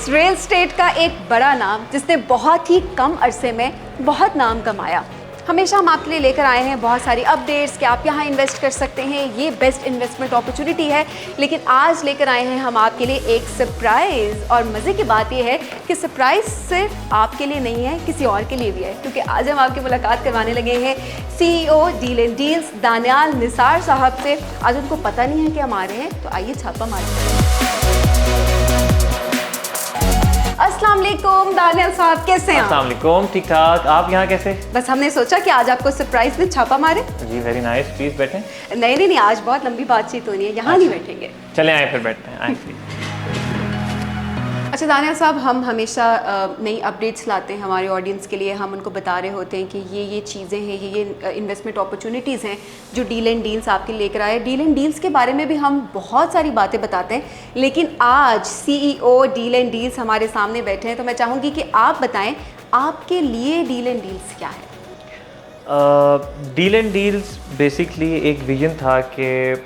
Real estate का एक बड़ा नाम जिसने बहुत ही कम अरसे में बहुत नाम कमाया। हमेशा हम आपके लिए लेकर आए हैं बहुत सारी अपडेट्स कि आप यहाँ इन्वेस्ट कर सकते हैं, ये बेस्ट इन्वेस्टमेंट अपॉर्चुनिटी है। लेकिन आज लेकर आए हैं हम आपके लिए एक सरप्राइज़, और मज़े की बात ये है कि सरप्राइज़ सिर्फ आपके लिए नहीं है, किसी और के लिए भी है, क्योंकि आज हम आपकी मुलाकात करवाने लगे हैं CEO deal and deals Daniyal Nisar साहब से। आज उनको पता नहीं है कि हम आ रहे हैं, तो आइए छापा मारते हैं। अस्सलाम वालेकुम दानियाल साहब, कैसे हैं आप? अस्सलाम वालेकुम, ठीक ठाक। आप यहाँ कैसे? बस हमने सोचा कि आज आपको सरप्राइज में छापा मारे। जी वेरी नाइस, प्लीज बैठें। नहीं, आज बहुत लंबी बातचीत होनी है, यहाँ नहीं बैठेंगे। चले आए फिर बैठते हैं, आए प्लीज। अच्छा दानियाल साहब, हम हमेशा नई अपडेट्स लाते हैं हमारे ऑडियंस के लिए। हम उनको बता रहे होते हैं कि ये चीज़ें हैं, ये इन्वेस्टमेंट अपॉर्चुनिटीज़ हैं जो डील एंड डील्स आपके लेकर आए। डील एंड डील्स के बारे में भी हम बहुत सारी बातें बताते हैं, लेकिन आज CEO डील एंड डील्स हमारे सामने बैठे हैं, तो मैं चाहूँगी कि आप बताएं आपके लिए डील एंड डील्स क्या है। डील एंड डील्स बेसिकली एक विजन था कि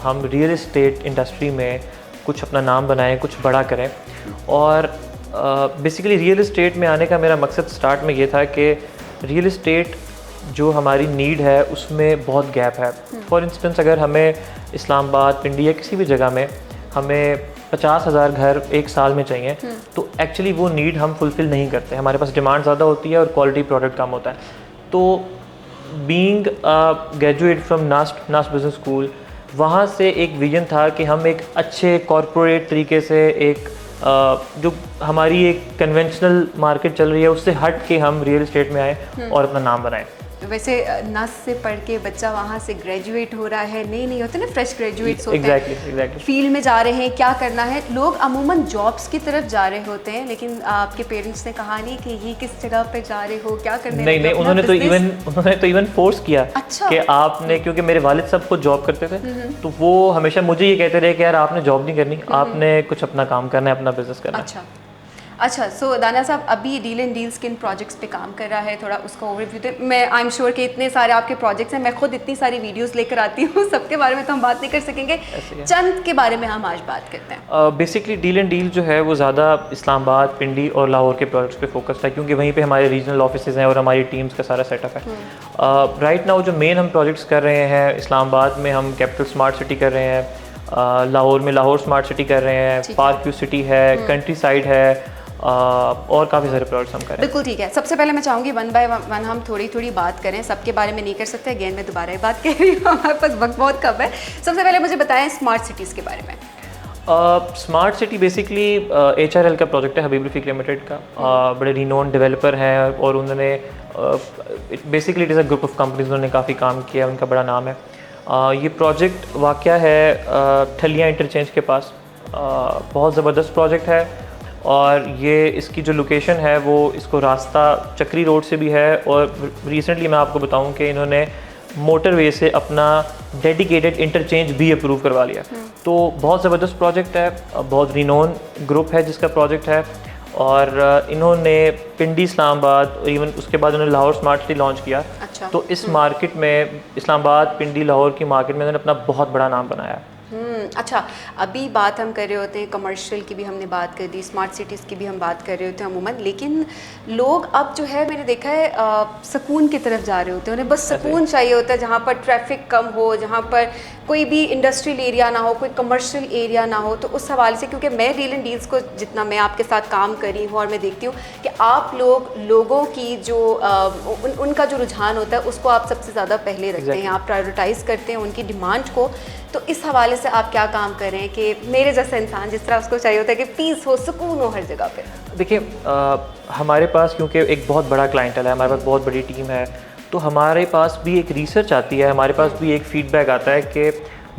हम रियल एस्टेट इंडस्ट्री में कुछ अपना नाम बनाएं, कुछ बड़ा करें। और बेसिकली रियल एस्टेट में आने का मेरा मकसद स्टार्ट में ये था कि रियल एस्टेट जो हमारी नीड है उसमें बहुत गैप है। फॉर इंस्टेंस अगर हमें इस्लामाबाद, पिंडी या किसी भी जगह में हमें 50,000 घर एक साल में चाहिए, तो एक्चुअली वो नीड हम फुलफ़िल नहीं करते। हमारे पास डिमांड ज़्यादा होती है और क्वालिटी प्रोडक्ट कम होता है। तो बीइंग ग्रेजुएट फ्रॉम नास्ट बिजनेस स्कूल, वहाँ से एक विजन था कि हम एक अच्छे कॉरपोरेट तरीके से एक जो हमारी एक कन्वेंशनल मार्केट चल रही है उससे हट के हम रियल एस्टेट में आए और अपना नाम बनाएं। वैसे नस से पढ़ के बच्चा वहाँ से ग्रेजुएट हो रहा है, नहीं होते ना, फ्रेश ग्रेजुएट्स होते हैं, एग्जैक्टली फील्ड में जा रहे हैं, क्या करना है। लोग अमूमन जॉब्स की तरफ जा रहे होते हैं, लेकिन आपके पेरेंट्स ने कहा नहीं कि ये किस जगह पे जा रहे हो, क्या करने। नहीं, उन्होंने तो इवन फोर्स किया। अच्छा। कि आपने, क्योंकि मेरे वालिद साहब खुद जॉब करते थे, तो वो हमेशा मुझे ये कहते रहे कि यार आपने जॉब नहीं करनी, आपने कुछ अपना काम करना है, अपना बिजनेस करना है। अच्छा, सो दानियाल साहब अभी डील एंड डील्स किन प्रोजेक्ट्स पे काम कर रहा है, थोड़ा उसका ओवरव्यू दे। मैं आई एम श्योर कि इतने सारे आपके प्रोजेक्ट्स हैं, मैं खुद इतनी सारी वीडियोस लेकर आती हूँ, सबके बारे में तो हम बात नहीं कर सकेंगे, चंद के बारे में हम आज बात करते हैं। बेसिकली डील एंड डील जो है वो ज़्यादा इस्लामाबाद, पिंडी और लाहौर के प्रोजेक्ट्स पे फोकस्ड है, क्योंकि वहीं पे हमारे रीजनल ऑफिसेज हैं और हमारी टीम्स का सारा सेटअप है। राइट नाउ जो मेन हम प्रोजेक्ट्स कर रहे हैं, इस्लामाबाद में हम कैपिटल स्मार्ट सिटी कर रहे हैं, लाहौर में लाहौर स्मार्ट सिटी कर रहे हैं, पार्क व्यू सिटी है, कंट्री साइड है, और काफ़ी सारे प्रोजेक्ट्स हम करें। बिल्कुल ठीक है। सबसे पहले मैं चाहूँगी वन बाय वन हम थोड़ी बात करें, सबके बारे में नहीं कर सकते, अगेन मैं दोबारा ही बात कर रही हूँ, हमारे पास वक्त बहुत कम है। सबसे पहले मुझे बताएं स्मार्ट सिटीज़ के बारे में। स्मार्ट सिटी बेसिकली HRL का प्रोजेक्ट है, हबीब रफीक लिमिटेड का। बड़े रिनोन डेवलपर हैं और उन्होंने basically it is a group of companies, उन्होंने काफ़ी काम किया, उनका बड़ा नाम है। ये प्रोजेक्ट वाक़या है ठलियाँ इंटरचेंज के पास। बहुत ज़बरदस्त प्रोजेक्ट है, और ये इसकी जो लोकेशन है वो इसको रास्ता चक्री रोड से भी है, और रिसेंटली मैं आपको बताऊं कि इन्होंने मोटरवे से अपना डेडिकेटेड इंटरचेंज भी अप्रूव करवा लिया। तो बहुत ज़बरदस्त प्रोजेक्ट है, बहुत रिनोन ग्रुप है जिसका प्रोजेक्ट है, और इन्होंने पिंडी, इस्लामाबाद और इवन उसके बाद उन्होंने लाहौर स्मार्ट सिटी लॉन्च किया। अच्छा। तो इस मार्केट में, इस्लामाबाद, पिंडी, लाहौर की मार्केट में उन्होंने अपना बहुत बड़ा नाम बनाया। अच्छा, अभी बात हम कर रहे होते हैं कमर्शियल की भी हमने बात कर दी, स्मार्ट सिटीज़ की भी हम बात कर रहे होते हैं अमूमन, लेकिन लोग अब जो है मैंने देखा है सुकून की तरफ जा रहे होते हैं। उन्हें बस सुकून चाहिए होता है, जहाँ पर ट्रैफिक कम हो, जहाँ पर कोई भी इंडस्ट्रियल एरिया ना हो, कोई कमर्शियल एरिया ना हो। तो उस हवाले से, क्योंकि मैं डील एंड डील्स को जितना मैं आपके साथ काम करी हूँ और मैं देखती हूँ कि आप लोगों की जो उनका जो रुझान होता है उसको आप सबसे ज़्यादा पहले रखते हैं, आप प्रायोरिटाइज़ करते हैं उनकी डिमांड को। तो इस हवाले से आप क्या काम कर रहे हैं कि मेरे जैसा इंसान जिस तरह उसको चाहिए होता है कि पीस हो, सुकून हो हर जगह पे? देखिए, हमारे पास क्योंकि एक बहुत बड़ा क्लाइंटल है, हमारे पास बहुत बड़ी टीम है, तो हमारे पास भी एक रिसर्च आती है, हमारे पास भी एक फीडबैक आता है कि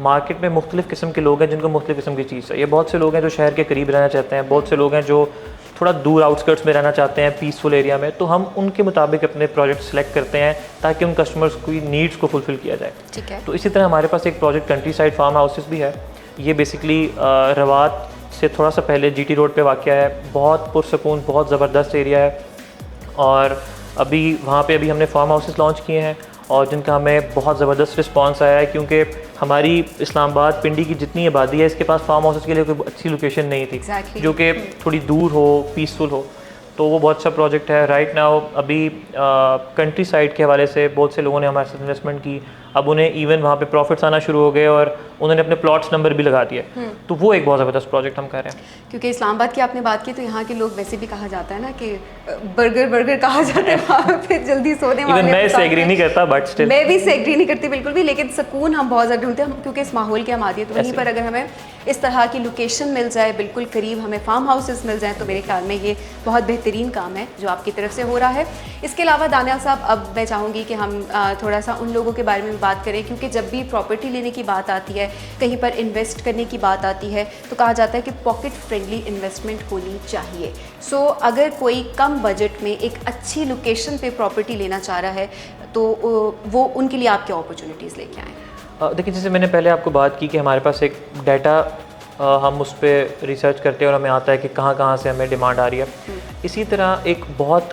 मार्केट में मुख्तलिफ़ किस्म के लोग हैं जिनको मुख्तलिफ़ किस्म की चीज़ चाहिए। बहुत से लोग हैं जो शहर के करीब रहना चाहते हैं, बहुत से लोग हैं जो थोड़ा दूर आउटस्कर्ट्स में रहना चाहते हैं, पीसफुल एरिया में। तो हम उनके मुताबिक अपने प्रोजेक्ट सेलेक्ट करते हैं ताकि उन कस्टमर्स की नीड्स को फुलफ़िल किया जाए। ठीक है। तो इसी तरह हमारे पास एक project countryside farmhouses भी है। ये बेसिकली रवात से थोड़ा सा पहले GT रोड पे वाक़या है, बहुत पुरसकून, बहुत ज़बरदस्त एरिया है, और अभी वहाँ पे हमने फार्म हाउसेस लॉन्च किए हैं और जिनका हमें बहुत ज़बरदस्त रिस्पांस आया है, क्योंकि हमारी इस्लामाबाद पिंडी की जितनी आबादी है, इसके पास फार्म हाउसेस के लिए कोई अच्छी लोकेशन नहीं थी। Exactly. जो कि थोड़ी दूर हो, पीसफुल हो, तो वो बहुत अच्छा प्रोजेक्ट है। राइट नाउ अभी कंट्री साइड के हवाले से बहुत से लोगों ने हमारे साथ इन्वेस्टमेंट की, अब उन्हें इवन वहाँ पे प्रॉफिट्स आना शुरू हो गए और उन्होंने अपने प्लॉट्स नंबर भी लगा दिए। तो वो एक बहुत ज़बरदस्त प्रोजेक्ट हम कर रहे हैं। क्योंकि इस्लामाबाद की आपने बात की, तो यहाँ के लोग वैसे भी कहा जाता है ना कि बर्गर कहा जाता है वहाँ पे जल्दी सोने वाले। इवन मैं इससे एग्री नहीं करता, बट स्टिल मैं भी इससे एग्री नहीं करती बिल्कुल भी, लेकिन सुकून हम बहुत ज़्यादा ढूंढते हैं क्योंकि इस माहौल की हम आदी है। तो वहीं पर अगर हमें इस तरह की लोकेशन मिल जाए, बिल्कुल करीब हमें फार्म हाउसेस मिल जाएँ, तो मेरे ख्याल में ये बहुत बेहतरीन काम है जो आपकी तरफ से हो रहा है। इसके अलावा दानियाल साहब, अब मैं चाहूँगी कि हम थोड़ा सा उन लोगों के बारे में बात करें, क्योंकि जब भी प्रॉपर्टी लेने की बात आती है, कहीं पर इन्वेस्ट करने की बात आती है, तो कहा जाता है कि पॉकेट फ्रेंडली इन्वेस्टमेंट होनी चाहिए। सो अगर कोई कम बजट में एक अच्छी लोकेशन पे प्रॉपर्टी लेना चाह रहा है, तो वो उनके लिए आप क्या अपॉर्चुनिटीज़ लेके आएँ? देखिए, जैसे मैंने पहले आपको बात की कि हमारे पास एक डाटा हम उस पर रिसर्च करते हैं और हमें आता है कि कहाँ कहाँ से हमें डिमांड आ रही है। इसी तरह एक बहुत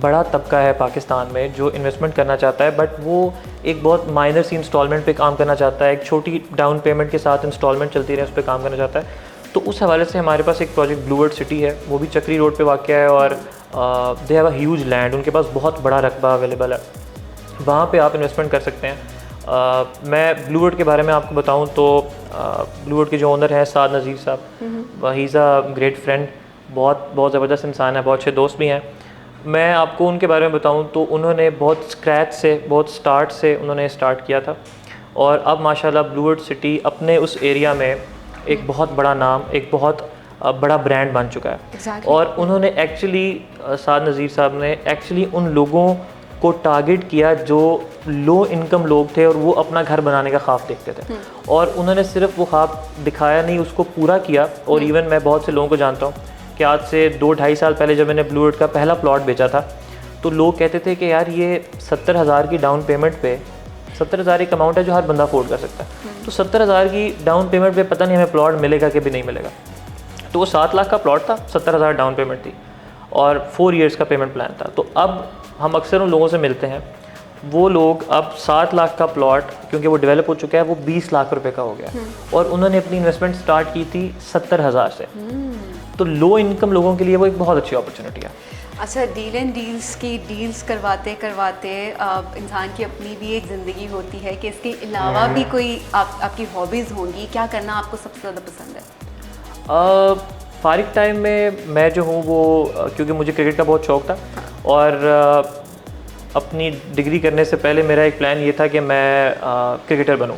बड़ा तबका है पाकिस्तान में जो इन्वेस्टमेंट करना चाहता है, बट वो एक बहुत माइनर सी इंस्टॉलमेंट पे काम करना चाहता है, एक छोटी डाउन पेमेंट के साथ इंस्टॉलमेंट चलती रहे उस पर काम करना चाहता है। तो उस हवाले से हमारे पास एक प्रोजेक्ट ब्लू वर्ड सिटी है, वो भी चक्री रोड पे वाक़या है और they have a huge land, उनके पास बहुत बड़ा रकबा अवेलेबल है, वहाँ पे आप इन्वेस्टमेंट कर सकते हैं। मैं ब्लू वर्ड के बारे में आपको बताऊँ तो ब्लू वर्ड के जो ओनर हैं साद नज़ीर साहब, he is a great friend, बहुत ज़बरदस्त इंसान है, बहुत अच्छे दोस्त भी हैं। मैं आपको उनके बारे में बताऊं तो उन्होंने बहुत स्क्रैच से, बहुत स्टार्ट से उन्होंने स्टार्ट किया था और अब माशाल्लाह ब्लू वर्ड सिटी अपने उस एरिया में एक बहुत बड़ा नाम, एक बहुत बड़ा ब्रांड बन चुका है। Exactly. और उन्होंने एक्चुअली साद नज़ीर साहब ने एक्चुअली उन लोगों को टारगेट किया जो लो इनकम लोग थे और वो अपना घर बनाने का ख्वाब देखते थे, और उन्होंने सिर्फ वो ख्वाब दिखाया नहीं, उसको पूरा किया। और इवन मैं बहुत से लोगों को जानता हूँ कि आज से 2-2.5 साल पहले जब मैंने ब्लू वर्ड का पहला प्लॉट बेचा था, तो लोग कहते थे कि यार ये 70,000 की डाउन पेमेंट पे, 70,000 एक अमाउंट है जो हर बंदा अफोर्ड कर सकता है, तो 70,000 की डाउन पेमेंट पे पता नहीं हमें प्लॉट मिलेगा कि भी नहीं मिलेगा। तो वो 7 लाख का प्लॉट था, 70,000 डाउन पेमेंट थी और 4 ईयर्स का पेमेंट प्लान था। तो अब हम अक्सर उन लोगों से मिलते हैं, वो लोग अब 7 लाख का प्लॉट, क्योंकि वो डेवलप हो चुका है, वो 20 लाख रुपए का हो गया और उन्होंने अपनी इन्वेस्टमेंट स्टार्ट की थी 70,000 से। तो लो इनकम लोगों के लिए वो एक बहुत अच्छी अपॉर्चुनिटी है। अच्छा, डील एंड डील्स की डील्स करवाते करवाते इंसान की अपनी भी एक ज़िंदगी होती है कि इसके अलावा भी कोई आपकी हॉबीज़ होंगी, क्या करना आपको सबसे ज़्यादा पसंद है? फारिग टाइम में मैं जो हूँ वो क्योंकि मुझे क्रिकेट का बहुत शौक़ था और अपनी डिग्री करने से पहले मेरा एक प्लान ये था कि मैं क्रिकेटर बनूँ।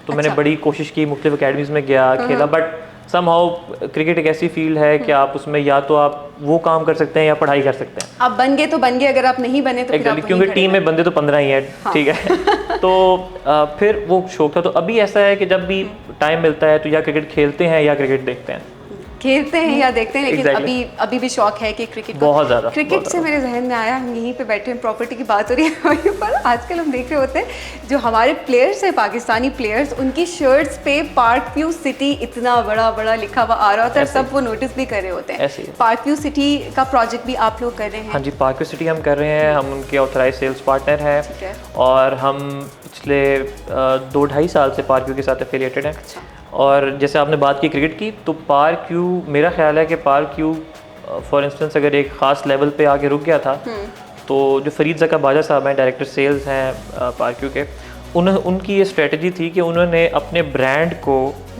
तो मैंने बड़ी कोशिश की, मुख्तलिफ अकेडमीज़ में गया, खेला, बट समहाउ क्रिकेट एक ऐसी फील्ड है कि आप उसमें या तो आप वो काम कर सकते हैं या पढ़ाई कर सकते हैं। आप बन गए तो बन गए, अगर आप नहीं बने तो exactly, क्योंकि टीम में बंदे तो 15 ही हैं। हाँ। ठीक है। तो फिर वो शौक था। तो अभी ऐसा है कि जब भी टाइम मिलता है तो या क्रिकेट खेलते हैं या क्रिकेट देखते हैं, खेलते हैं या देखते हैं, लेकिन अभी भी शौक है कि क्रिकेट बहुत ज़्यादा। क्रिकेट से मेरे जहन में आया, हम यहीं पे बैठे हैं, प्रॉपर्टी की बात हो रही है वहीं पर, आजकल हम देख रहे होते हैं जो हमारे प्लेयर्स हैं, पाकिस्तानी प्लेयर्स, उनकी शर्ट्स पे पार्क व्यू सिटी इतना बड़ा बड़ा लिखा हुआ आ रहा होता है, सब वो नोटिस भी कर रहे होते हैं। पार्क व्यू सिटी का प्रोजेक्ट भी आप लोग कर रहे हैं? हाँ जी, पार्क व्यू सिटी हम कर रहे हैं, हम उनके ऑथराइज सेल्स पार्टनर हैं और हम पिछले 2-2.5 साल से पार्क व्यू के साथ एफिलिएटेड हैं। और जैसे आपने बात की क्रिकेट की, तो पार्क व्यू, मेरा ख्याल है कि पार्क व्यू फॉर इंस्टेंस अगर एक ख़ास लेवल पे आके रुक गया था, तो जो फरीद ज़का बाजा साहब हैं, डायरेक्टर सेल्स हैं पार्क व्यू के, उनकी ये स्ट्रेटजी थी कि उन्होंने अपने ब्रांड को,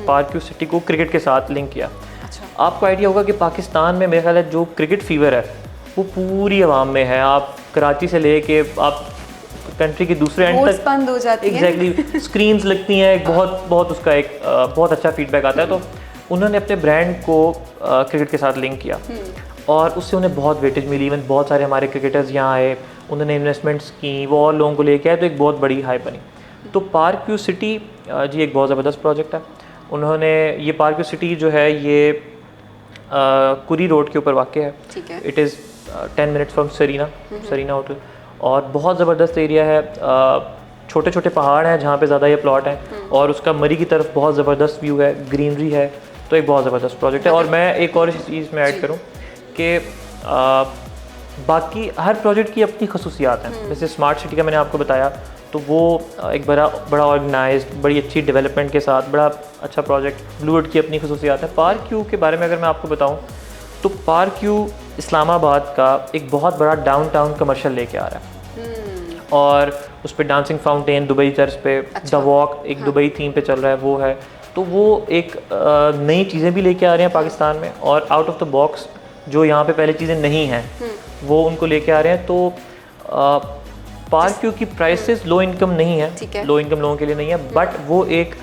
पार्क व्यू सिटी को क्रिकेट के साथ लिंक किया। अच्छा। आपको आइडिया होगा कि पाकिस्तान में मेरा ख्याल है जो क्रिकेट फीवर है वो पूरी आवाम में है। आप कराची से ले के आप कंट्री के दूसरे एंड तक बंद हो जाती है। एग्जैक्टली स्क्रीन्स लगती हैं, बहुत उसका एक बहुत अच्छा फीडबैक आता है। तो उन्होंने अपने ब्रांड को क्रिकेट के साथ लिंक किया और उससे उन्हें बहुत वेटेज मिली। इवन बहुत सारे हमारे क्रिकेटर्स यहाँ आए, उन्होंने इन्वेस्टमेंट्स की, वो और लोगों को लेके आए, तो एक बहुत बड़ी हाइप बनी। तो पार्क व्यू सिटी जी एक बहुत ज़बरदस्त प्रोजेक्ट है। उन्होंने ये पार्क व्यू सिटी जो है ये कुरी रोड के ऊपर वाक़ है। It is 10 minutes from Serena hotel और बहुत ज़बरदस्त एरिया है। छोटे छोटे पहाड़ हैं जहाँ पे ज़्यादा ये प्लॉट है और उसका मरी की तरफ बहुत ज़बरदस्त व्यू है, ग्रीनरी है, तो एक बहुत ज़बरदस्त प्रोजेक्ट है। और मैं एक और चीज़ में ऐड करूँ कि बाकी हर प्रोजेक्ट की अपनी खसूसियात हैं। जैसे स्मार्ट सिटी का मैंने आपको बताया, तो वो एक बड़ा ऑर्गेनाइज्ड, बड़ी अच्छी डेवलपमेंट के साथ बड़ा अच्छा प्रोजेक्ट। ब्लूवर्ल्ड की अपनी खसूसियात है। पार्क क्यू के बारे में अगर मैं आपको बताऊं तो पार्क क्यू इस्लामाबाद का एक बहुत बड़ा डाउनटाउन कमर्शियल लेके आ रहा है और उस पर डांसिंग फाउंटेन दुबई तर्ज पे, अच्छा। द वॉक एक दुबई थीम पे चल रहा है वो है। तो वो एक नई चीज़ें भी लेके आ रहे हैं पाकिस्तान में और आउट ऑफ द बॉक्स जो यहाँ पे पहले चीज़ें नहीं हैं वो उनको लेके आ रहे हैं। तो पार्क क्यू की प्राइसेस लो इनकम नहीं है, लो इनकम लोगों के लिए नहीं है, बट वो एक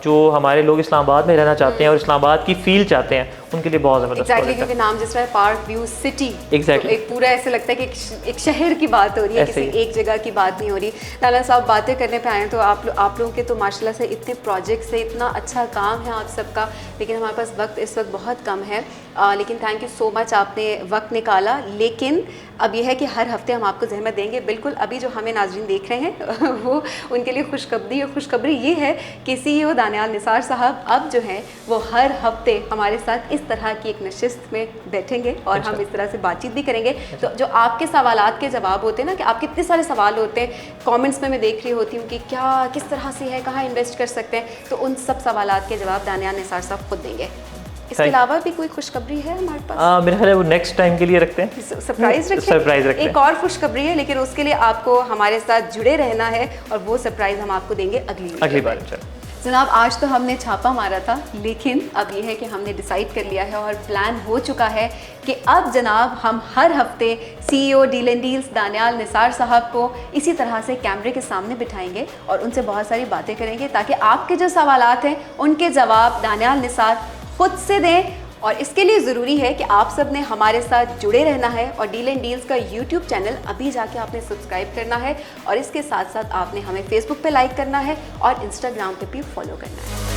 जो हमारे लोग इस्लामाबाद में रहना चाहते हैं और इस्लामाबाद की फील चाहते हैं उनके लिए बहुत ज़बरदस्त exactly, क्योंकि नाम जिस तरह है पार्क व्यू सिटी, exactly. तो एक पूरा ऐसे लगता है कि एक शहर की बात हो रही है, किसी एक जगह की बात नहीं हो रही। नाला साहब बातें करने पे आए हैं तो आप लोगों के तो माशाल्लाह से इतने प्रोजेक्ट्स है, इतना अच्छा काम है आप सबका, लेकिन हमारे पास वक्त इस वक्त बहुत कम है। लेकिन थैंक यू सो मच, आपने वक्त निकाला। लेकिन अब यह है कि हर हफ्ते हम आपको जहमत देंगे बिल्कुल। अभी जो हमें नाज़रीन देख रहे हैं वो उनके लिए खुशखबरी ये है कि CEO दानियाल निसार साहब अब जो हैं वो हर हफ्ते हमारे साथ इस तरह की एक नशिस्त में बैठेंगे और हम इस तरह से बातचीत भी करेंगे। तो जो आपके सवालात के जवाब होते हैं ना, कि आपके इतने सारे सवाल होते हैं कमेंट्स में मैं देख रही होती हूँ कि क्या किस तरह से है, कहाँ इन्वेस्ट कर सकते हैं, तो उन सब सवालात के जवाब दानियाल निसार साहब खुद देंगे। इसके अलावा भी कोई खुशखबरी है हमारे पास? मेरा ख्याल है वो नेक्स्ट टाइम के लिए रखते हैं, सरप्राइज रखते हैं। एक और खुशखबरी है, लेकिन उसके लिए आपको हमारे साथ जुड़े रहना है और वो सरप्राइज हम आपको देंगे अगली बार। जनाब आज तो हमने छापा मारा था, लेकिन अब ये है कि हमने डिसाइड कर लिया है और प्लान हो चुका है कि अब जनाब हम हर हफ्ते CEO deal and deals Daniyal Nisar साहब को इसी तरह से कैमरे के सामने बिठाएंगे और उनसे बहुत सारी बातें करेंगे ताकि आपके जो सवालात हैं उनके जवाब दानियाल निसार खुद से दें। और इसके लिए ज़रूरी है कि आप सब ने हमारे साथ जुड़े रहना है और डील एंड डील्स का YouTube चैनल अभी जाके आपने सब्सक्राइब करना है और इसके साथ साथ आपने हमें Facebook पे लाइक करना है और Instagram पे भी फॉलो करना है।